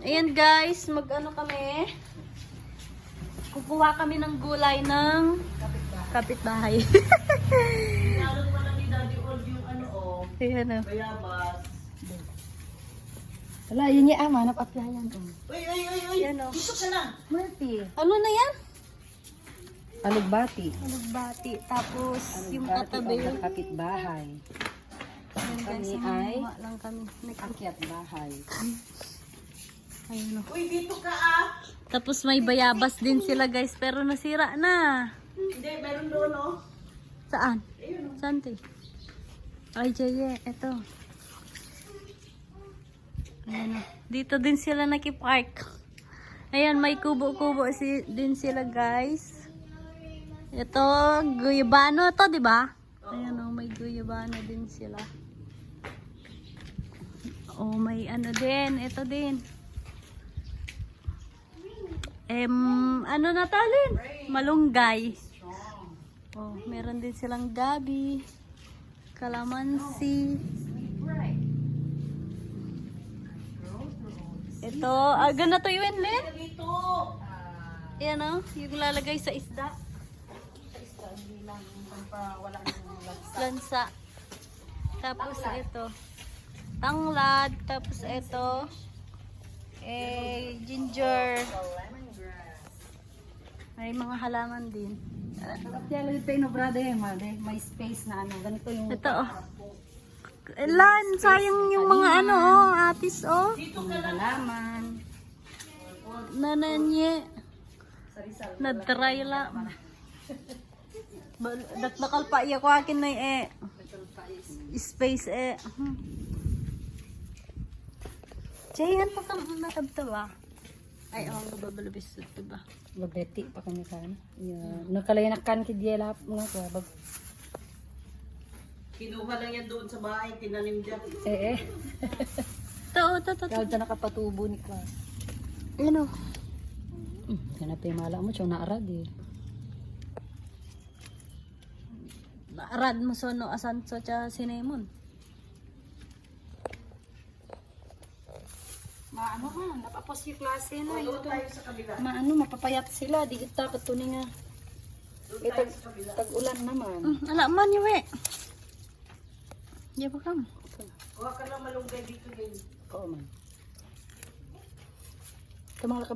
Ayan guys, mag-ano kami. Kukuha kami ng gulay ng kapitbahay. Lalo pa lang ni Daddy Old yung ano Ayan o. bayabas. Wala, yun yung ama, napapyayan ko. Uy! Yan o. Dito ka lang. Murphy. Ano na yan? Alugbati. Alugbati. Tapos yung Alugbati katabi. o kapitbahay. Ayan guys, Kami ay kumuha lang kami. akyat bahay. Ayun o. Uy, dito ka ah. Tapos may bayabas din sila guys, pero nasira na. Hindi, meron doon Saan? Saan te? Ay, Jeye, eto. Ayan o. Dito din sila nakipark. Ayan, may kubo-kubo din sila guys. Ito, guyabano to, di ba? Ayan o, may guyabano din sila. Oh, may ano din, ito din. Ano na talin? Malunggay. Oh, meron din silang gabi, kalamansi. Ito, aga na to yun, Len? dito. Yan o, yung lalagay sa isda. Wala nang Lansa. Tapos ito, tanglad. Tapos ito, ginger. May mga halaman din. Kapyayan ulit tayo no, brother. May space na ano. Ganito yung... Ito oh. Lan, sayang yung mga ano oh, atis oh. halaman. Nananye. Nadry lang. Dakdakal pa iya ko akin na space Jayan pa kang nakabtawa. Ay, babalabis diba? Babeti pa kami sana. Yeah. Nakalayanakan ki diela nga ko. Kinuha lang yan doon sa bahay, tinanim dyan. To. Kaya dyan nakapatubo ni ko. Ano? Hanap yung mala mo, siya naarad eh. Rad mo sono asan sa sinemon. Maano ka, napapos yung klase na. Doon tayo sa kabila. Maano, mapapayat sila. Di kita katunin nga. Doon tayo sa kabila. Tag-ulan naman. Ala man yun Di ba kam? Kuha ka lang malunggay dito din. Oo man. Ito mga